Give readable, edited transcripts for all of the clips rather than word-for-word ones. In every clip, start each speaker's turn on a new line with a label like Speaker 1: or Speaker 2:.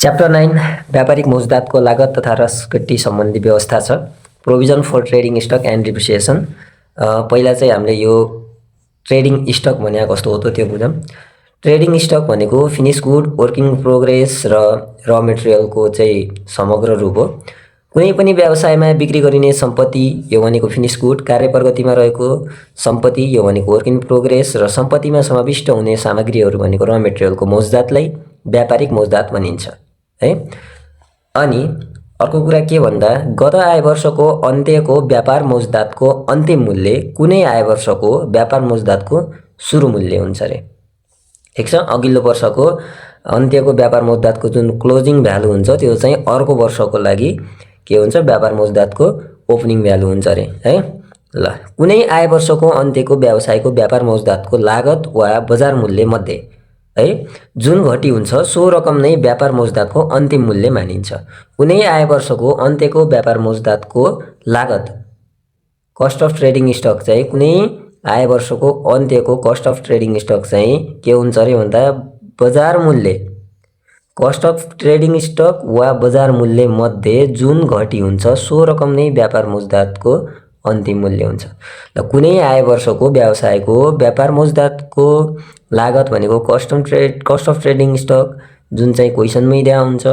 Speaker 1: Chapter 9 व्यापारिक मौजदातको लागत तथा रसकट्टी सम्बन्धी व्यवस्था छ। Provision for trading stock and depreciation. पहिला चाहिँ हामीले यो ट्रेडिङ स्टक भने कस्तो हो त त्यो बुझौँ। ट्रेडिङ स्टक भनेको फिनिश गुड, वर्किङ प्रोग्रेस र र मेटेरियलको चाहिँ समग्र रूप हो। कुनै पनि व्यवसायमा बिक्री गरिने सम्पत्ति यो भनेको फिनिश गुड, कार्य प्रगतिमा रहेको सम्पत्ति यो भनेको वर्किङ प्रोग्रेस र सम्पत्तिमा समाविष्ट हुने सामग्रीहरू भनेको र मेटेरियलको मौजदातलाई व्यापारिक मौजदात भनिन्छ है। अनि अर्को कुरा के भन्दा गत आय वर्षको अन्त्यको व्यापार मौजदातको अन्तिम मूल्य कुनै आय वर्षको व्यापार मौजदातको सुरु मूल्य हुन्छ रे। ठिक छ। अघिल्लो वर्षको अन्त्यको व्यापार मौजदातको जुन क्लोजिङ भ्यालु हुन्छ त्यो चाहिँ अर्को वर्षको लागि के हुन्छ व्यापार मौजदातको ओपनिङ भ्यालु हुन्छ रे है। ल कुनै आय वर्षको अन्त्यको व्यवसायको व्यापार मौजदातको लागत वा बजार मूल्य मध्ये है जुन घटी हुन्छ सो रकम नै व्यापार मौजदातको अन्तिम मूल्य मानिन्छ। कुनै आय वर्षको अन्त्यको व्यापार मौजदातको लागत कस्ट अफ ट्रेडिङ स्टक चाहिँ कुनै आय वर्षको अन्त्यको कस्ट अफ ट्रेडिङ स्टक चाहिँ के हुन्छ रे भन्दा बजार मूल्य कस्ट अफ ट्रेडिङ स्टक वा बजार मूल्य मध्ये जुन घटी हुन्छ सो रकम नै व्यापार मौजदातको अन्तिम मूल्य हुन्छ। ल कुनै आय वर्षको व्यवसायको व्यापार मौजदातको लागत भनेको कस्ट अफ ट्रेडिङ स्टक जुन चाहिँ क्वेसनमै दिया हुन्छ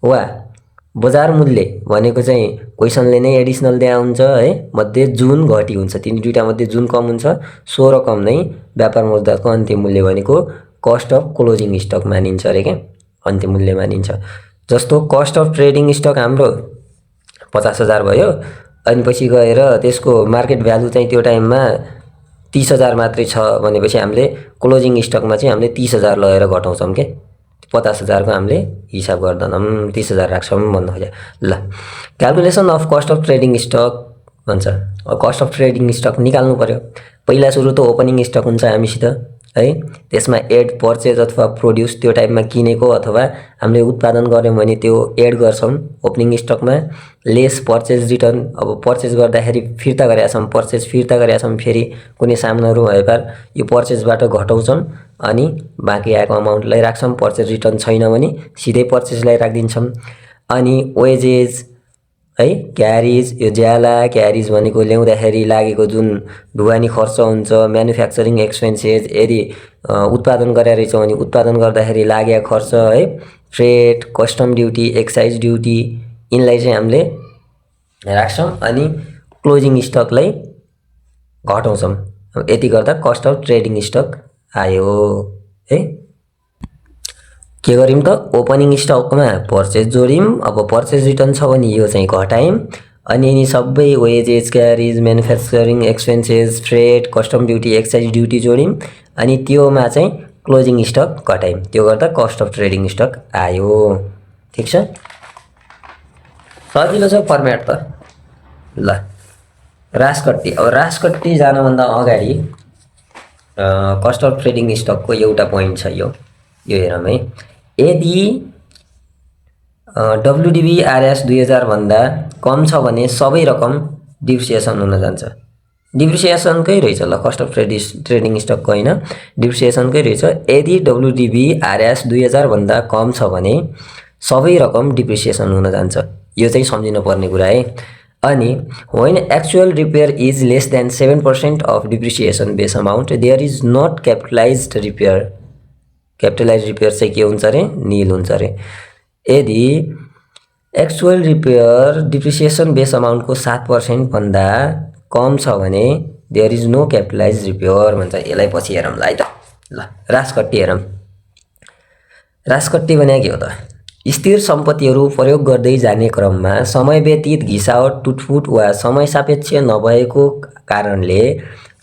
Speaker 1: वा बजार मूल्य भनेको चाहिँ क्वेसनले नै एडिसनल दिया हुन्छ है। मध्ये जुन घटी हुन्छ तिनी दुईटा मध्ये जुन कम हुन्छ सो रकम नै व्यापार मौजदातको अन्तिम मूल्य भनेको कस्ट अफ क्लोजिङ स्टक मानिन्छ रे के अन्तिम मूल्य मानिन्छ। जस्तो कस्ट अफ ट्रेडिङ स्टक हाम्रो 50,000 भयो अनि पछि गएर त्यसको मार्केट भ्यालु चाहिँ त्यो टाइममा 30,000 मात्रै छ भनेपछि हामीले क्लोजिङ स्टकमा चाहिँ हामीले 30,000 लगेर घटाउँछौँ के 50,000 को हामीले हिसाब गर्दैनौँ 30,000 राख्छौँ भन्नु खोजे। ल calculation of cost of trading stock भन्छ। कस्ट अफ ट्रेडिङ स्टक निकाल्नु पर्यो। पहिला सुरु त ओपनिङ स्टक हुन्छ हामीसित है। त्यसमा एड पर्चेज अथवा प्रोड्युस त्यो टाइममा किनेको अथवा हामीले उत्पादन गर्यौँ भने त्यो एड गर्छौँ ओपनिङ स्टकमा। लेस पर्चेज रिटर्न अब पर्चेज गर्दाखेरि फिर्ता गरेका छौँ पर्चेज फिर्ता गरेका छौँ फेरि कुनै सामानहरू भएपार यो पर्चेजबाट घटाउँछौँ अनि बाँकी आएको अमाउन्टलाई राख्छौँ। पर्चेज रिटर्न छैन भने सिधै पर्चेजलाई राखिदिन्छौँ। अनि वेजेज है क्यारिज यो ज्याला क्यारिज भनेको ल्याउँदाखेरि लागेको जुन ढुवानी खर्च हुन्छ म्यानुफ्याक्चरिङ एक्सपेन्सेस यदि उत्पादन गरेर रहेछ भने उत्पादन गर्दाखेरि लागेको खर्च है freight custom duty excise duty यिनलाई चाहिँ हामीले राख्छौँ अनि क्लोजिङ स्टकलाई घटाउँछौँ। यति गर्दा कस्ट अफ ट्रेडिङ स्टक आयो है। के गर्यौँ त ओपनिङ स्टकमा पर्चेज जोड्यौँ। अब पर्चेज रिटर्न छ भने यो चाहिँ घटायौँ अनि यिनी सबै wages carriage manufacturing expenses freight custom duty excise duty जोड्यौँ अनि त्योमा चाहिँ क्लोजिङ स्टक घटायौँ। त्यो गर्दा कस्ट अफ ट्रेडिङ स्टक आयो। ठिक छ। सजिलो छ फर्मेट त। ल रासकट्टी। अब रासकट्टी जानुभन्दा अगाडि कस्ट अफ ट्रेडिङ स्टकको एउटा पोइन्ट छ यो हेरौँ है। यदि WDV/RS 2000 भन्दा कम छ भने सबै रकम डिप्रिसिएसन हुन जान्छ। डिप्रिसिएसनकै रहेछ ल कस्ट अफ ट्रेडिङ स्टकको होइन डिप्रिसिएसनकै रहेछ। यदि WDV/RS 2000 भन्दा कम छ भने सबै रकम डिप्रिसिएसन हुन जान्छ। यो चाहिँ सम्झिनु पर्ने कुरा है। अनि when actual repair is less than 7% of depreciation base amount there is not capitalized repair। Capitalize repair चाहिँ के हुन्छ रे नील हुन्छ रे। यदि एक्चुअल रिपेयर डिप्रिसिएसन बेस अमाउन्टको 7% भन्दा कम छ भने there is no capitalize repair भन्छ। यसलाई पछि हेरौँ ल है त। ल रासकट्टी हेरौँ। रासकट्टी भने के हो त स्थिर सम्पत्तिहरू प्रयोग गर्दै जाने क्रममा समय व्यतीत घिसावट टुटफुट वा समय सापेक्ष नभएको कारणले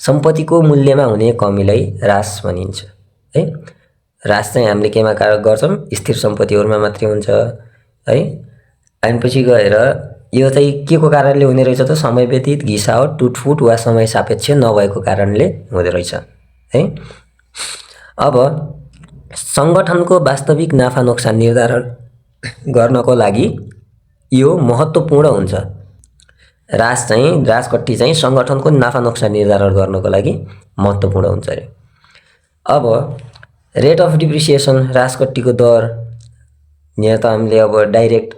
Speaker 1: सम्पत्तिको मूल्यमा हुने कमीलाई रास भनिन्छ है। रास चाहिँ हामीले केमा गर्छौँ स्थिर सम्पत्तिहरूमा मात्रै हुन्छ है। अनि पछि गएर यो चाहिँ के को कारणले हुने रहेछ त समय व्यतीत घिसावट टुटफुट वा समय सापेक्ष नभएको कारणले हुँदो रहेछ है। अब सङ्गठनको वास्तविक नाफा नोक्सान निर्धारण गर्नको लागि यो महत्त्वपूर्ण हुन्छ। रासकट्टी चाहिँ सङ्गठनको नाफा नोक्सान निर्धारण गर्नको लागि महत्त्वपूर्ण हुन्छ रे। अब रेट अफ डिप्रिसिएसन रासकट्टीको दर यहाँ त हामीले अब डाइरेक्ट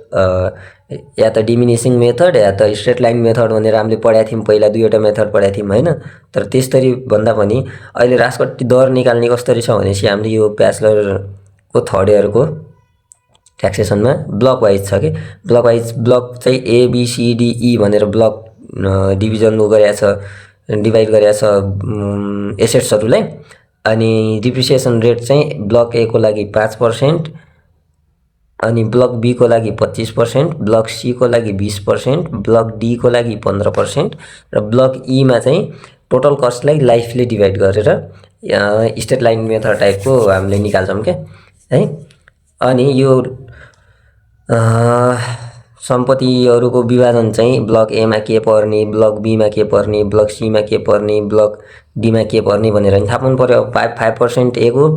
Speaker 1: या त डिमिनिसिङ मेथड या त स्ट्रेट लाइन मेथड भनेर हामीले पढाएको थियौँ, पहिला 2वटा मेथड पढाएको थियौँ होइन। तर त्यसरी भन्दा पनि अहिले राजकट्टी दर निकाल्ने कसरी छ भनेपछि हामीले यो ब्याचलरको थर्ड इयरको ट्याक्सेसनमा ब्लक वाइज छ कि ब्लक वाइज ब्लक चाहिँ ABCDE भनेर ब्लक डिभिजन गरेको छ, डिभाइड गरेको छ एसेट्सहरूलाई। अनि डिप्रिसिएसन रेट चाहिँ ब्लक A को लागि 5%, अनि ब्लक B को लागि 25%, ब्लक C को लागि 20%, ब्लक D को लागि 15% र ब्लक E मा चाहिँ टोटल कस्टलाई लाइफले डिभाइड गरेर स्ट्रेट लाइन मेथड टाइपको हामीले निकाल्छौँ क्या है। अनि यो सम्पत्तिहरूको विभाजन चाहिँ ब्लक A मा के पर्ने, ब्लक B मा के पर्ने, ब्लक C मा के पर्ने, ब्लक D मा के पर्ने भनेर नि थाहा पाउनु पर्यो। 5% A को,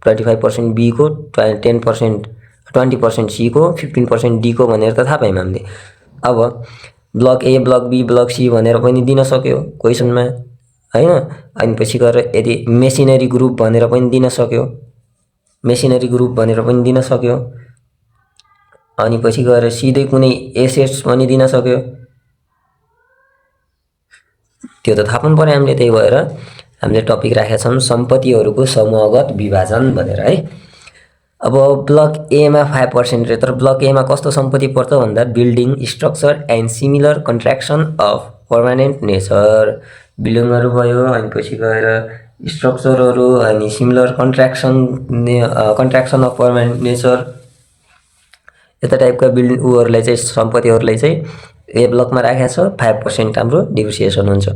Speaker 1: 25% B को, 10% 20% C को, 15% D को भनेर त थाहा पायौँ हामीले। अब block A, block B, block C भनेर पनि दिन सक्यो क्वेसनमा हैन। अनि पछि गएर यदि मेसिनरी ग्रुप भनेर पनि दिन सक्यो, मेसिनरी ग्रुप भनेर पनि दिन सक्यो। अनि पछि गएर सिधै कुनै एसेट्स पनि दिन सक्यो। त्यो त थाहा पाउनु पर्यो हामीले, त्यही भएर हामीले टपिक राखेका छौँ सम्पत्तिहरूको समूहगत विभाजन भनेर है। अब ब्लक A मा 5% रे, तर ब्लक A मा कस्तो सम्पत्ति पर्छ भन्दा building, structure and similar contraction of permanent nature, बिल्डिङहरू भयो, अनि पछि गएर स्ट्रक्चरहरू, अनि similar contraction of permanent nature, यता टाइपका उहरूलाई चाहिँ सम्पत्तिहरूलाई चाहिँ A ब्लकमा राखेको छ। 5% हाम्रो डिप्रिसिएसन हुन्छ।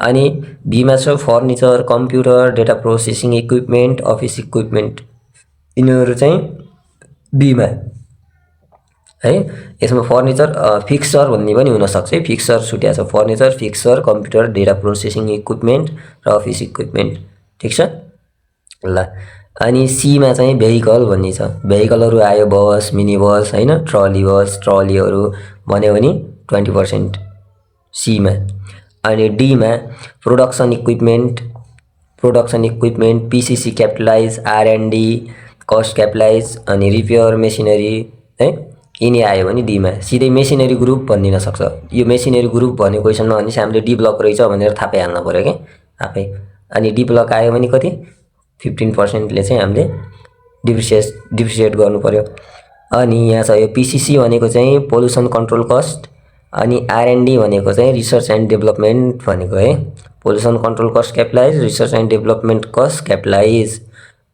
Speaker 1: अनि B मा छ furniture, computer, data processing equipment, office equipment, यिनीहरू चाहिँ B मा है। यसमा फर्निचर फिक्सर भन्ने पनि हुनसक्छ है, फिक्सर छुट्याएको छ, furniture, fixer, computer, data processing equipment र अफिस इक्विपमेन्ट, ठिक छ ल। अनि C मा चाहिँ भेहिकल भन्ने छ, भेहिकलहरू आयो बस, मिनी बस होइन, ट्रली बस, ट्रलीहरू भन्यो भने 20% C मा। अनि D मा production equipment, PCC capitalise, R&D cost capitalise, अनि रिपेयर मेसिनरी है, यिनी आयो भने D मा। सिधै मेसिनरी ग्रुप भनिदिन सक्छ। यो मेसिनरी ग्रुप भन्ने क्वेसनमा भनेपछि हामीले D ब्लक रहेछ भनेर थाहा पाइहाल्नु पऱ्यो क्या आफै। अनि D ब्लक आयो भने कति 15% ले चाहिँ हामीले डिप्रिसिएट गर्नु पर्यो। अनि यहाँ छ यो PCC भनेको चाहिँ पोल्युसन कन्ट्रोल कस्ट, अनि R&D भनेको चाहिँ रिसर्च एन्ड डेभलपमेन्ट भनेको है, pollution control cost capitalise, research and development cost capitalise.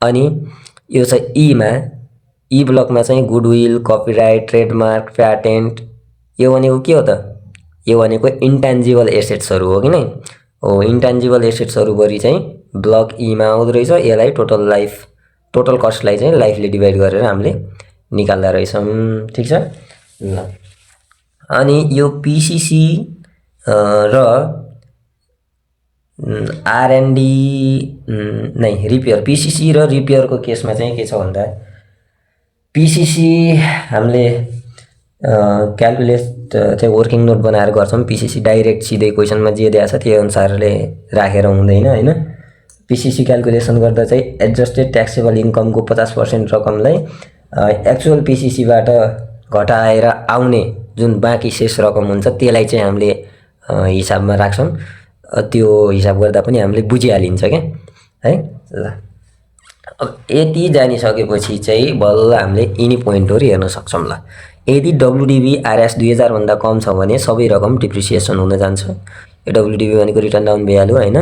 Speaker 1: अनि यो छ E मा, E ब्लकमा चाहिँ गुडविल, कपिराइट, ट्रेडमार्क, प्याटेन्ट, यो भनेको के हो त, यो भनेको इन्टेन्जिबल एसेट्सहरू हो कि नै हो। इन्टेन्जिबल एसेट्सहरू गरी चाहिँ ब्लक E मा आउँदो रहेछ। यसलाई टोटल कस्टलाई चाहिँ लाइफले डिभाइड गरेर हामीले निकाल्दा रहेछौँ, ठिक छ ल। अनि यो PCC र R&D नै रिपेयर, PCC र रिपेयरको केसमा चाहिँ के छ भन्दा PCC हामीले क्यालकुलेट चाहिँ वर्किङ नोट बनाएर गर्छौँ। PCC डाइरेक्ट सिधै क्वेसनमा जे दिएको छ त्यो अनुसारले राखेर हुँदैन होइन। PCC क्यालकुलेसन गर्दा चाहिँ एडजस्टेड ट्याक्सेबल इन्कमको 50% रकमलाई एक्चुअल PCCबाट घटाएर आउने जुन बाँकी शेष रकम हुन्छ त्यसलाई चाहिँ हामीले हिसाबमा राख्छौँ। त्यो हिसाब गर्दा पनि हामीले बुझिहालिन्छ क्या है ल। अब यति जानिसकेपछि चाहिँ बल्ल हामीले यिनी पोइन्टहरू हेर्न सक्छौँ ल। यदि WDV RS 2000 भन्दा कम छ भने सबै रकम डिप्रिसिएसन हुन जान्छ। यो WDV भनेको रिटर्न डाउन भ्यालु होइन।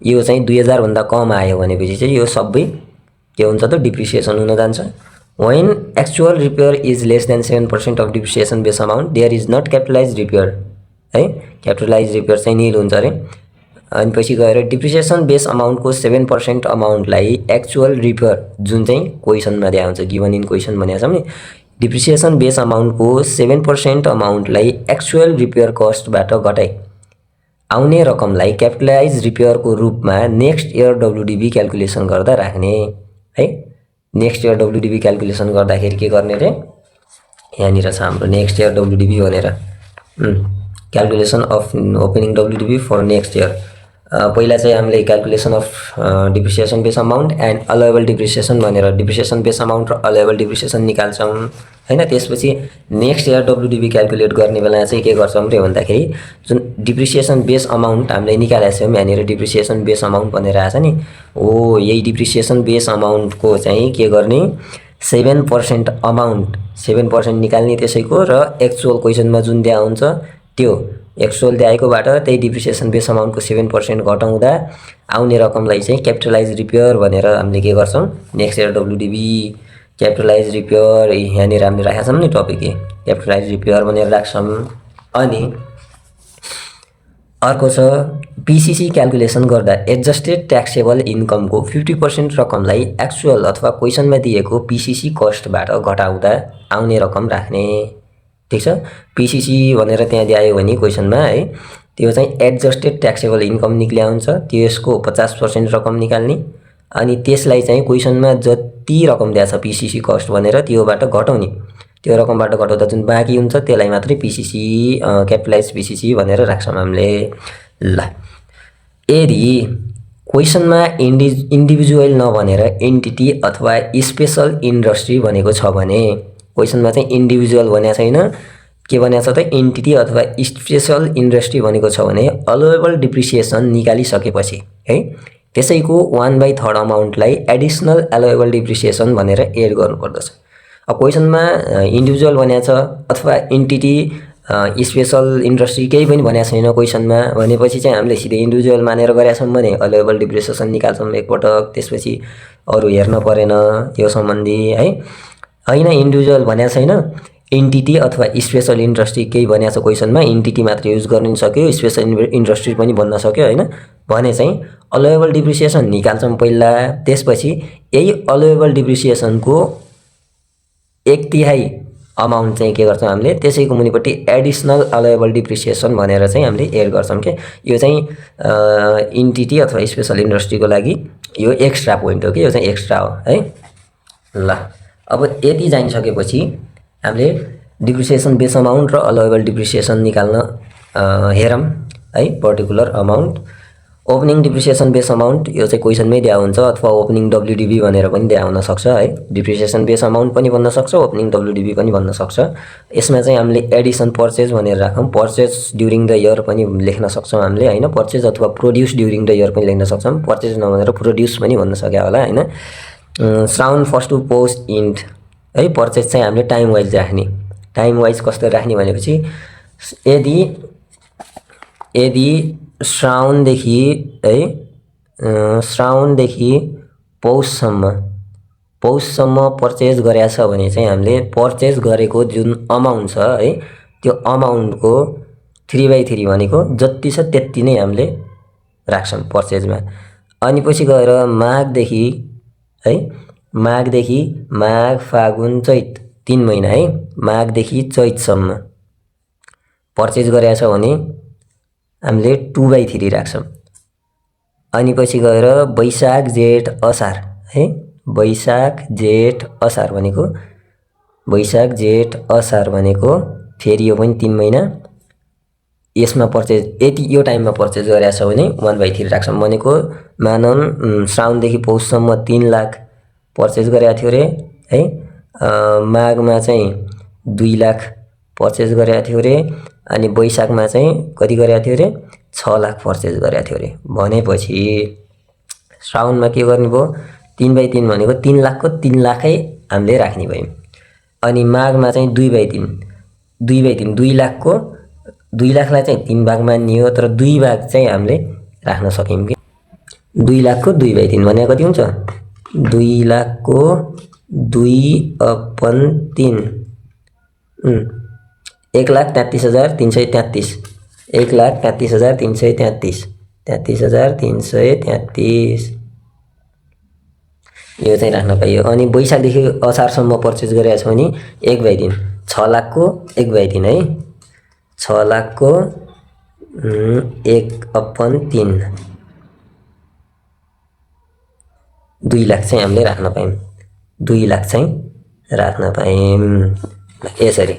Speaker 1: यो चाहिँ 2000 भन्दा कम आयो भनेपछि चाहिँ यो सबै के हुन्छ त डिप्रिसिएसन हुन जान्छ। When actual repair is less than 7% of depreciation base amount, there is not capitalized repair है, क्यापिटलाइज रिपेयर चाहिँ निल हुन्छ अरे। अनि पछि गएर डिप्रिसिएसन बेस अमाउन्टको 7% अमाउन्टलाई एक्चुअल रिपेयर जुन चाहिँ क्वेसनमा दिएको हुन्छ, गिभन इन क्वेसन भनेको छ नि, डिप्रिसिएसन बेस अमाउन्टको 7% अमाउन्टलाई एक्चुअल रिपेयर कस्टबाट घटाइ आउने रकमलाई क्यापिटलाइज रिपेयरको रूपमा नेक्स्ट इयर WDV क्यालकुलेसन गर्दा राख्ने है। नेक्स्ट इयर WDV क्यालकुलेसन गर्दाखेरि के गर्ने रे, यहाँनिर छ हाम्रो नेक्स्ट इयर WDV भनेर, calculation of opening WDV for next year. पहिला चाहिँ हामीले calculation of depreciation base amount and allowable depreciation भनेर डिप्रिसिएसन बेस अमाउन्ट र अलाउएबल डिप्रिसिएसन निकाल्छौँ हैन। त्यसपछि नेक्स्ट इयर डब्ल्युडिबी क्याल्कुलेट गर्ने बेला चाहिँ के गर्छौँ रे भन्दाखेरि जुन डिप्रिसिएसन बेस अमाउन्ट हामीले निकालेका छौँ यहाँनिर डिप्रिसिएसन बेस अमाउन्ट भनेर आएको छ नि, हो यही डिप्रिसिएसन बेस अमाउन्टको चाहिँ के गर्ने 7% अमाउन्ट 7% निकाल्ने त्यसैको र एक्चुअल क्वेसनमा जुन दिया हुन्छ त्यो एक्चुअल दिएकोबाट त्यही डिप्रिसिएसन बेस अमाउन्टको 7% घटाउँदा आउने रकमलाई चाहिँ क्यापिटलाइज रिपेयर भनेर हामीले के गर्छौँ नेक्स्ट इयर डब्ल्युडिबी क्यापिटलाइज रिपेयर यहाँनिर हामीले राखेका छौँ नि टपिक क्यापिटलाइज रिपेयर भनेर राख्छौँ। अनि अर्को छ पीसीसी क्याल्कुलेसन गर्दा एडजस्टेड ट्याक्सेबल इन्कमको 50% रकमलाई एक्चुअल अथवा क्वेसनमा दिएको पीसीसी कस्टबाट घटाउँदा आउने रकम राख्ने। ठीक छ, पीसीसी भनेर त्यहाँ दियो भने क्वेसनमा है त्यो चाहिँ एडजस्टेड ट्याक्सेबल इन्कम निक्लिया हुन्छ, त्यसको 50% रकम निकाल्ने अनि त्यसलाई चाहिँ क्वेसनमा जति रकम दिएको छ पीसीसी कस्ट भनेर त्योबाट घटाउने, त्यो रकमबाट घटाउँदा जुन बाँकी हुन्छ त्यसलाई मात्रै पीसीसी क्यापिटलाइज पीसीसी भनेर राख्छौँ हामीले। ल यदि क्वेसनमा इन्डिभिजुअल नभनेर एन्टिटी अथवा स्पेसल इन्डस्ट्री भनेको छ भने क्वेसनमा चाहिँ इन्डिभिजुअल भनेको छैन, के भनेको छ त एन्टिटी अथवा स्पेसल इन्डस्ट्री भनेको छ भने अलाउएबल डिप्रिसिएसन निकालिसकेपछि है त्यसैको 1/3 अमाउन्टलाई एडिसनल अलाउएबल डिप्रिसिएसन भनेर एड गर्नुपर्दछ। अब क्वेसनमा इन्डिभिजुअल भनेको छ अथवा एन्टिटी स्पेसल इन्डस्ट्री केही पनि भनेको छैन क्वेसनमा भनेपछि चाहिँ हामीले सिधै इन्डिभिजुअल मानेर गरेका छौँ भने अलाउएबल डिप्रिसिएसन निकाल्छौँ एकपटक, त्यसपछि अरू हेर्न परेन यो सम्बन्धी है। होइन इन्डिभिजुअल भनेको छैन, एन्टिटी अथवा स्पेसल इन्डस्ट्री केही भनेको छ क्वेसनमा एन्टिटी मात्र युज गर्न सक्यो स्पेसल इन्डस्ट्री पनि भन्न सक्यो होइन भने चाहिँ अलाउएबल डिप्रिसिएसन निकाल्छौँ पहिला, त्यसपछि यही अलाउएबल डिप्रिसिएसनको 1/3 अमाउन्ट चाहिँ के गर्छौँ हामीले त्यसैको मुनिपट्टि एडिसनल अलाउएबल डिप्रिसिएसन भनेर चाहिँ हामीले एड गर्छौँ के। यो चाहिँ एन्टिटी अथवा स्पेसल इन्डस्ट्रीको लागि यो एक्स्ट्रा पोइन्ट हो कि, यो चाहिँ एक्स्ट्रा हो है। ल अब यति जानिसकेपछि हामीले डिप्रिसिएसन बेस अमाउन्ट र अलाउएबल डिप्रिसिएसन निकाल्न हेरौँ है। Particular amount opening depreciation base amount यो चाहिँ क्वेसनमै दिया हुन्छ अथवा ओपनिङ डब्ल्युडिबी भनेर पनि दिया हुन सक्छ है। डिप्रिसिएसन बेस अमाउन्ट पनि भन्न सक्छ, ओपनिङ डब्ल्युडिबी पनि भन्न सक्छ। यसमा चाहिँ हामीले एडिसन पर्चेज भनेर राखौँ, पर्चेज ड्युरिङ द इयर पनि लेख्न सक्छौँ हामीले होइन, पर्चेज अथवा प्रोड्युस ड्युरिङ द इयर पनि लेख्न सक्छौँ, पर्चेज नभनेर प्रोड्युस पनि भन्न सक्यो होला होइन। श्राउन फर्स्ट टु पौष इन्ड है, पर्चेज चाहिँ हामीले टाइम वाइज राख्ने। टाइम वाइज कस्तो राख्ने भनेपछि यदि श्रावणदेखि है श्रावणदेखि पौषसम्म पर्चेज गरेको छ भने चाहिँ हामीले पर्चेज गरेको जुन अमाउन्ट छ है त्यो अमाउन्टको 3/3 भनेको जति छ त्यति नै हामीले राख्छौँ पर्चेजमा। अनि पछि गएर माघदेखि माघ फागुन चैत 3 महिना है, माघदेखि चैतसम्म पर्चेज गरेको छ भने हामीले 2/3 राख्छौँ। अनि पछि गएर वैशाख जेठ असार है, वैशाख जेठ असार भनेको फेरि यो पनि 3 महिना, यसमा पर्चेज यति यो टाइममा पर्चेज गरेको छ भने 1/3 राख्छौँ। भनेको मानौँ श्रावणदेखि पौषसम्म 3 लाख पर्चेज गरेको थियो अरे है, माघमा चाहिँ 2 लाख पर्चेज गरेको थियो अरे, अनि वैशाखमा चाहिँ कति गरेको थियो अरे 6 लाख पर्चेज गरेको थियो अरे भनेपछि श्रावणमा के गर्ने भयो 3/3 भनेको 3 लाखको 3 लाखै हामीले राख्ने भयौँ। अनि माघमा चाहिँ 2/3 2 लाखको 2 लाखलाई चाहिँ 3 भागमा नियो, तर 2 भाग चाहिँ हामीले राख्न सक्यौँ कि 2 लाखको 2/3 भने कति हुन्छ 2 लाखको 2/3 1,33,333 1,33,333 33,333 यो चाहिँ राख्न पाइयो। अनि वैशाखदेखि असारसम्म पर्चेज गरेको छ भने 1/3 6 लाखको 1/3 है, 6 लाखको 1/3 2 लाख चाहिँ हामीले राख्न पायौँ, 2 लाख चाहिँ राख्न पायौँ। यसरी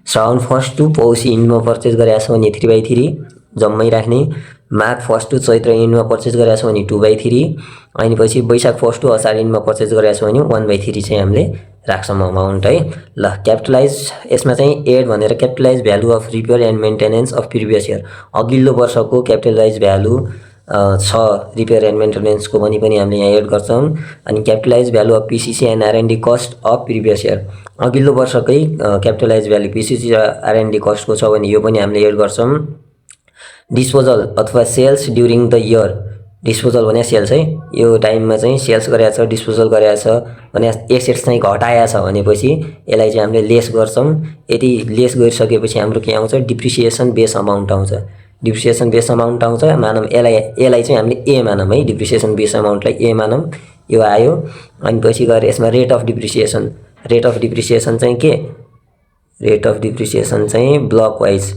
Speaker 1: श्रावण फर्स्ट टु पौष इन्डमा पर्चेज गरेको छ भने 3/3, जम्मै राख्ने। माघ 1 टु चैत्र एन्डमा पर्चेज गरेका छौँ भने 2/3 अनि पछि वैशाख 1 टु असार एन्डमा पर्चेज गरेका छौँ भने 1/3 चाहिँ हामीले राख्छौँ अमाउन्ट है। ल क्यापिटलाइज यसमा चाहिँ एड भनेर capitalize value of repair and maintenance of previous year अघिल्लो वर्षको क्यापिटलाइज भ्यालु छ रिपेयर एन्ड मेन्टेनेन्सको पनि हामीले यहाँ एड गर्छौँ। अनि capitalize value of PCC and R and D cost of previous year अघिल्लो वर्षकै क्यापिटलाइज भ्यालु पिसिसी र आरएनडी कस्टको छ भने यो पनि हामीले एड गर्छौँ। डिस्पोजल अथवा sales during the year disposal भने सेल्स है, यो टाइममा चाहिँ सेल्स गरेको छ डिस्पोजल गरेको छ भने एसेट्स चाहिँ घटाएको छ भनेपछि यसलाई चाहिँ हामीले लेस गर्छौँ। यदि लेस गरिसकेपछि हाम्रो के आउँछ डिप्रिसिएसन बेस अमाउन्ट आउँछ। डिप्रिसिएसन बेस अमाउन्ट आउँछ मानौँ यसलाई चाहिँ हामीले ए मानौँ है, डिप्रिसिएसन बेस अमाउन्टलाई ए मानौँ, यो आयो। अनि पछि गएर यसमा रेट अफ डिप्रिसिएसन चाहिँ के रेट अफ डिप्रिसिएसन चाहिँ ब्लक वाइज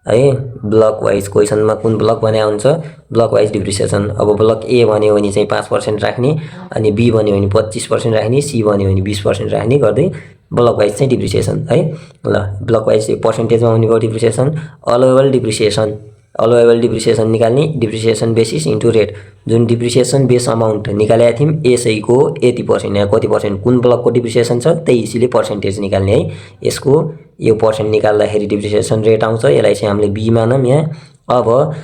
Speaker 1: है, ब्लक वाइज क्वेसनमा कुन ब्लक भनेको हुन्छ ब्लक वाइज डिप्रिसिएसन। अब ब्लक ए भन्यो भने चाहिँ 5% राख्ने, अनि बी भन्यो भने 25% राख्ने, सी भन्यो भने 20% राख्ने गर्दै ब्लक वाइज चाहिँ डिप्रिसिएसन है। ल ब्लक वाइज पर्सेन्टेजमा आउने भयो डिप्रिसिएसन। अलोवेबल डिप्रिसिएसन निकाल्ने डिप्रिसिएसन बेसिस इन्टु रेट। जुन डिप्रिसिएसन बेस अमाउन्ट निकालेका थियौँ यसैको यति पर्सेन्ट, यहाँ कति पर्सेन्ट कुन ब्लकको डिप्रिसिएसन छ त्यही हिसाबले पर्सेन्टेज निकाल्ने है। यसको यो पर्सेन्ट निकाल्दाखेरि डिप्रिसिएसन रेट आउँछ, यसलाई चाहिँ हामीले बी मानौँ यहाँ। अब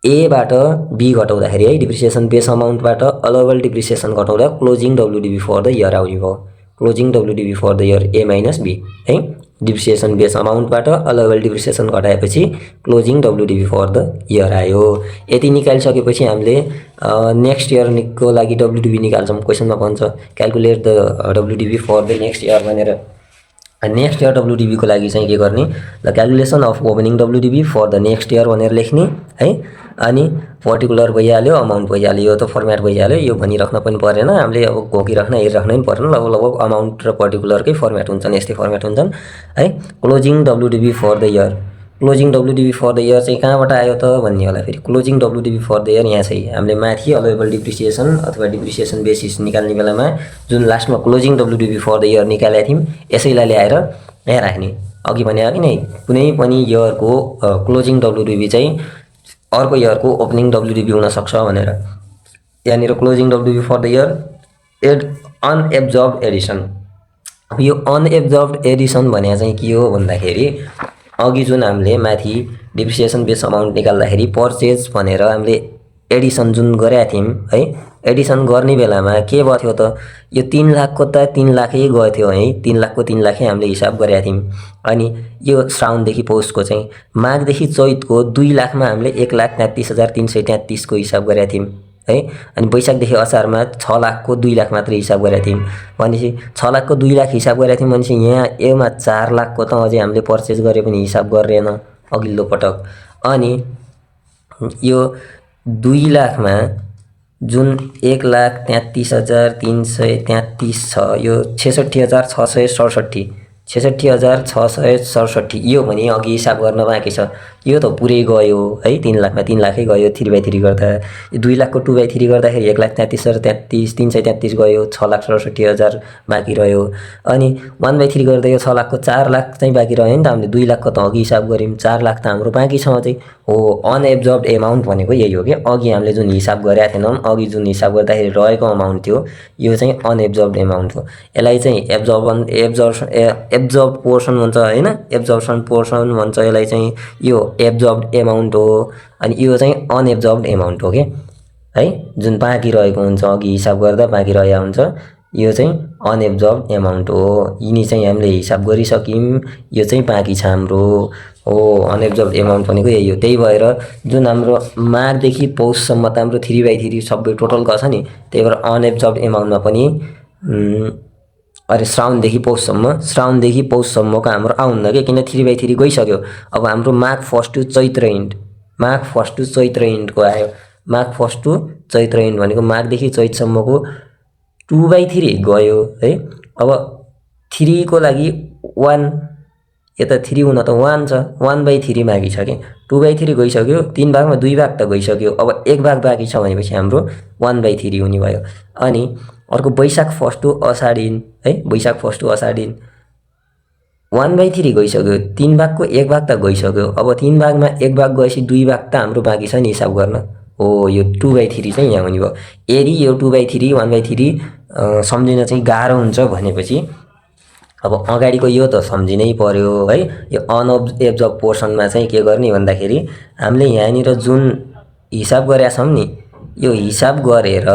Speaker 1: एबाट बी घटाउँदाखेरि है डिप्रिसिएसन बेस अमाउन्टबाट अलोवेबल डिप्रिसिएसन घटाउँदा closing WDV for the year आउने भयो। Closing WDV for the year A minus B है। डिप्रिसिएसन बेस अमाउन्टबाट अलोवेबल डिप्रिसिएसन घटाएपछि closing WDV for the year आयो। यति निकालिसकेपछि हामीले नेक्स्ट इयरको लागि डब्ल्युडिबी निकाल्छौँ। क्वेसनमा भन्छ calculate the WDV for the next year भनेर। नेक्स्ट इयर डब्ल्युडिबीको लागि चाहिँ के गर्ने the calculation of opening WDV for the next year भनेर लेख्ने है। अनि पर्टिकुलर भइहाल्यो, अमाउन्ट भइहाल्यो, यो त फर्मेट भइहाल्यो, यो भनिराख्न पनि परेन हामीले, अब घोकिराख्न हेरिराख्न पनि परेन। लगभग अमाउन्ट र पर्टिकुलरकै फर्मेट हुन्छन्, यस्तै फर्मेट हुन्छन् है। Closing WDV for the year, closing WDV for the year चाहिँ कहाँबाट आयो त भन्ने होला फेरि। Closing WDV for the year यहाँ चाहिँ हामीले माथि अलोवेबल डिप्रिसिएसन अथवा डिप्रिसिएसन बेसिस निकाल्ने बेलामा जुन लास्टमा closing WDV for the year निकालेका थियौँ यसैलाई ल्याएर यहाँ राख्ने। अघि भने कि नै कुनै पनि इयरको क्लोजिङ डब्ल्युडिबी चाहिँ अर्को इयरको ओपनिङ डब्ल्युडिबी हुनसक्छ भनेर। यहाँनिर closing WDV for the year unabsorbed addition. यो अनएब्जर्ब्ड एडिसन भने चाहिँ के हो भन्दाखेरि अघि जुन हामीले माथि डिप्रिसिएसन बेस अमाउन्ट निकाल्दाखेरि पर्चेज भनेर हामीले एडिसन जुन गरेका थियौँ है, एडिसन गर्ने बेलामा के भयो थियो त यो 3 लाखको त 3 लाखै गयो थियो है, 3 लाखको 3 लाखै हामीले हिसाब गरेका थियौँ। अनि यो श्रावणदेखि पौषको चाहिँ माघदेखि चैतको 2 लाखमा हामीले 1,33,333 को हिसाब गरेका थियौँ है। अनि वैशाखदेखि असारमा 6 लाखको 2 लाख मात्रै हिसाब गरेका थियौँ भनेपछि 6 लाखको 2 लाख हिसाब गरेका थियौँ भनेपछि यहाँ यसमा 4 लाखको त अझै हामीले पर्चेज गरे पनि हिसाब गरेन अघिल्लो पटक। अनि यो 2 लाखमा जुन 1,33,333 छ यो 66,667 66,667 यो पनि अघि हिसाब गर्न बाँकी छ। यो त पुरै गयो है, 3 लाखमा 3 लाखै गयो 3/3 गर्दा। 2 लाखको 2/3 गर्दाखेरि 1,33,333 गयो, 6,67,000 बाँकी रह्यो। अनि 1/3 गर्दा यो 6 लाखको 4 लाख चाहिँ बाँकी रह्यो नि त। हामीले 2 लाखको त अघि हिसाब गऱ्यौँ, 4 लाख त हाम्रो बाँकी छ अझै। हो अनएब्जर्ब्ड एमाउन्ट भनेको यही हो कि अघि हामीले जुन हिसाब गरेका थिएनौँ, अघि जुन हिसाब गर्दाखेरि रहेको अमाउन्ट थियो यो चाहिँ अनएब्जर्ब्ड एमाउन्ट हो। यसलाई चाहिँ एब्जर्ब्ड पोर्सन भन्छ हैन, एब्जर्प्सन पोर्सन भन्छ यसलाई चाहिँ। यो एब्जर्ब्ड एमाउन्ट हो अनि यो चाहिँ अनएब्जर्ब्ड एमाउन्ट हो के है। जुन बाँकी रहेको हुन्छ अघि हिसाब गर्दा बाँकी रहेको हुन्छ यो चाहिँ अनएब्जर्ब्ड एमाउन्ट हो। यिनी चाहिँ हामीले हिसाब गरिसक्यौँ, यो चाहिँ बाँकी छ हाम्रो हो। अनएब्जर्ब्ड एमाउन्ट भनेको यही हो। त्यही भएर जुन हाम्रो माघदेखि पौषसम्म त हाम्रो 3/3 सबै टोटलको छ नि, त्यही भएर अनएब्जर्ब्ड एमाउन्टमा पनि श्रावणदेखि पौषसम्मको हाम्रो आउन्न कि, किन 3/3 गइसक्यो। अब हाम्रो माघ 1 टु चैत्र इन्डको आयो। माघ 1 टु चैत्र इन्ड भनेको माघदेखि चैतसम्मको 2/3 गयो है। अब 3 को लागि 1 यता 3 हुन त 1 छ, 1/3 बाँकी छ कि। 2/3 गइसक्यो, 3 भागमा 2 भाग त गइसक्यो। अब 1 भाग बाँकी छ भनेपछि हाम्रो 1/3 हुने भयो। अनि अर्को वैशाख 1 टु असाढ है, वैशाख 1 टु असाढ 1/3 गइसक्यो, 3 भागको 1 भाग त गइसक्यो। अब 3 भागमा 1 भाग गएपछि 2 भाग त हाम्रो बाँकी छ नि हिसाब गर्न। हो यो 2/3 चाहिँ यहाँ हुने भयो। यदि यो 2/3 1/3 सम्झिन चाहिँ गाह्रो हुन्छ भनेपछि अब अगाडिको यो त सम्झिनै पर्यो है। यो अनएब्जर्ब पोर्सनमा चाहिँ के गर्ने भन्दाखेरि हामीले यहाँनिर जुन हिसाब गरेका छौँ नि यो हिसाब गरेर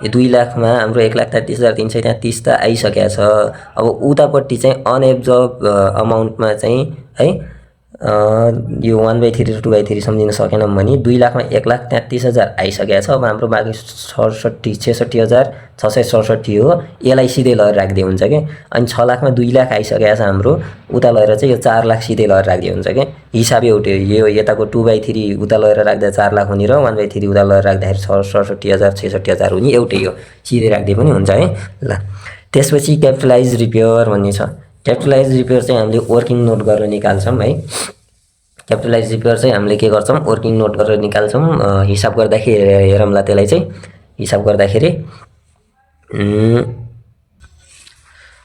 Speaker 1: यो 2 लाखमा हाम्रो 1,33,333 त आइसकेको छ। अब उतापट्टि चाहिँ अनएब्जर्ब अमाउन्टमा चाहिँ है यो 1/3 र 2/3 सम्झिन सकेनौँ भने 2 लाखमा 1,33,000 आइसकेको छ। अब हाम्रो बाँकी 66,667 हो, यसलाई सिधै लगेर राख्दै हुन्छ कि। अनि 6 लाखमा 2 लाख आइसकेको छ हाम्रो, उता लगेर चाहिँ यो 4 लाख सिधै लगेर राख्दै हुन्छ कि। हिसाब एउटै हो, यो यताको 2/3 उता लगेर राख्दा 4 लाख हुने र 1/3 उता लगेर राख्दाखेरि 67,000 66,000 हुने एउटै हो, सिधै राख्दै पनि हुन्छ है। ल त्यसपछि क्यापिटलाइज रिपेयर भन्ने छ। क्यापिटलाइज रिपेयर चाहिँ हामीले वर्किङ नोट गरेर निकाल्छौँ है। क्यापिटलाइज रिपेयर चाहिँ हामीले के गर्छौँ वर्किङ नोट गरेर निकाल्छौँ। हिसाब गर्दाखेरि हेरौँला त्यसलाई चाहिँ हिसाब गर्दाखेरि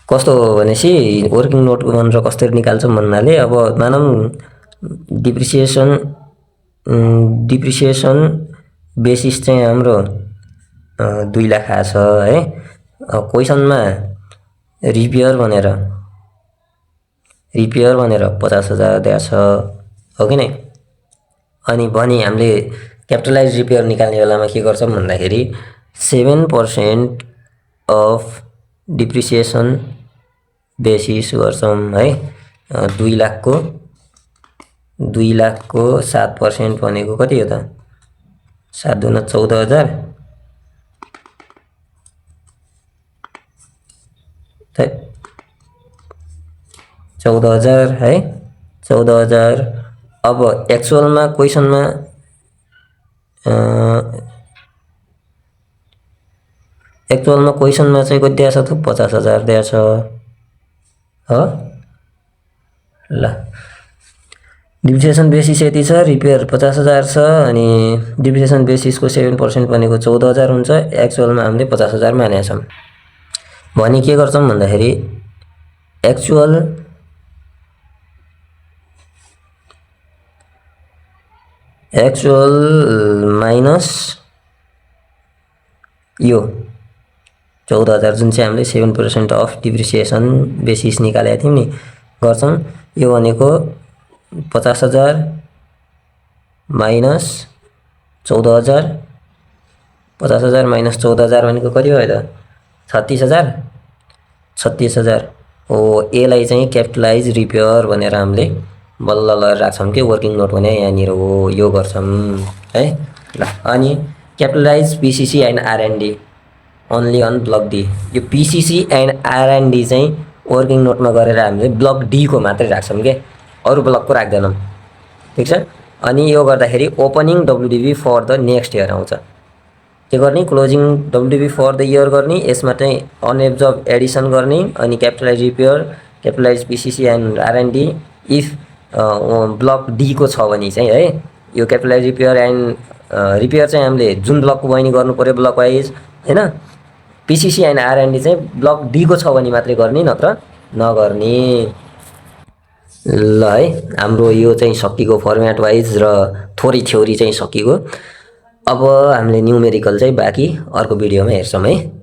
Speaker 1: कस्तो हो भनेपछि वर्किङ नोट भनेर कसरी निकाल्छौँ भन्नाले अब मानौँ डिप्रिसिएसन बेसिस चाहिँ हाम्रो 2 लाख आछ है। क्वेसनमा रिपेयर भनेर 50,000 दिएको छ हो कि नै। अनि भनी हामीले क्यापिटलाइज रिपेयर निकाल्ने बेलामा के गर्छौँ भन्दाखेरि 7% अफ डिप्रिसिएसन बेसिस गर्छौँ है। 2 लाखको 7% भनेको कति हो त 7 दुना 14,000 14,000 है 14,000। अब एक्चुअलमा क्वेसनमा चाहिँ कति दिएको छ त 50,000 दिएको छ हो। ल डिप्रिसिएसन बेसिस यति छ, रिपेयर 50,000 छ अनि डिप्रिसिएसन बेसिसको 7% भनेको 14,000 हुन्छ। एक्चुअलमा हामीले 50,000 मानेका छौँ भने के गर्छौँ भन्दाखेरि एक्चुअल माइनस यो 14,000 जुन चाहिँ हामीले 7% अफ डिप्रिसिएसन बेसिस निकालेका थियौँ नि गर्छौँ। यो भनेको 50,000 माइनस 14,000 50,000 माइनस 14,000 भनेको कति भयो त 36,000 हो। यसलाई चाहिँ क्यापिटलाइज रिपेयर भनेर हामीले बल्ल लगेर राख्छौँ कि वर्किङ नोट भने यहाँनिर हो यो गर्छौँ है। ल अनि capitalize PCC and R and D only on block D. यो पिसिसी एन्ड आरएनडी चाहिँ वर्किङ नोटमा गरेर हामीले ब्लक डी को मात्रै राख्छौँ कि अरू ब्लकको राख्दैनौँ, ठिक छ। अनि यो गर्दाखेरि opening WDV for the next year आउँछ। के गर्ने closing WDV for the year गर्ने, यसमा चाहिँ अनएब्जर्ब एडिसन गर्ने अनि capitalise repair capitalise PCC and R and D if block D को छ भने चाहिँ है। यो क्यापिटलाइज रिपेयर एन्ड रिपेयर चाहिँ हामीले जुन ब्लकको भयो नि गर्नु पर्यो ब्लक वाइज हैन। पिसिसी एन्ड आरएनडी चाहिँ ब्लक डी को छ भने मात्रै गर्ने नत्र नगर्ने। ल है हाम्रो यो चाहिँ सकिएको फर्मेट वाइज र थोरै थ्योरी चाहिँ सकिएको। अब हामीले न्युमेरिकल चाहिँ बाँकी अर्को भिडियोमा हेर्छौँ है।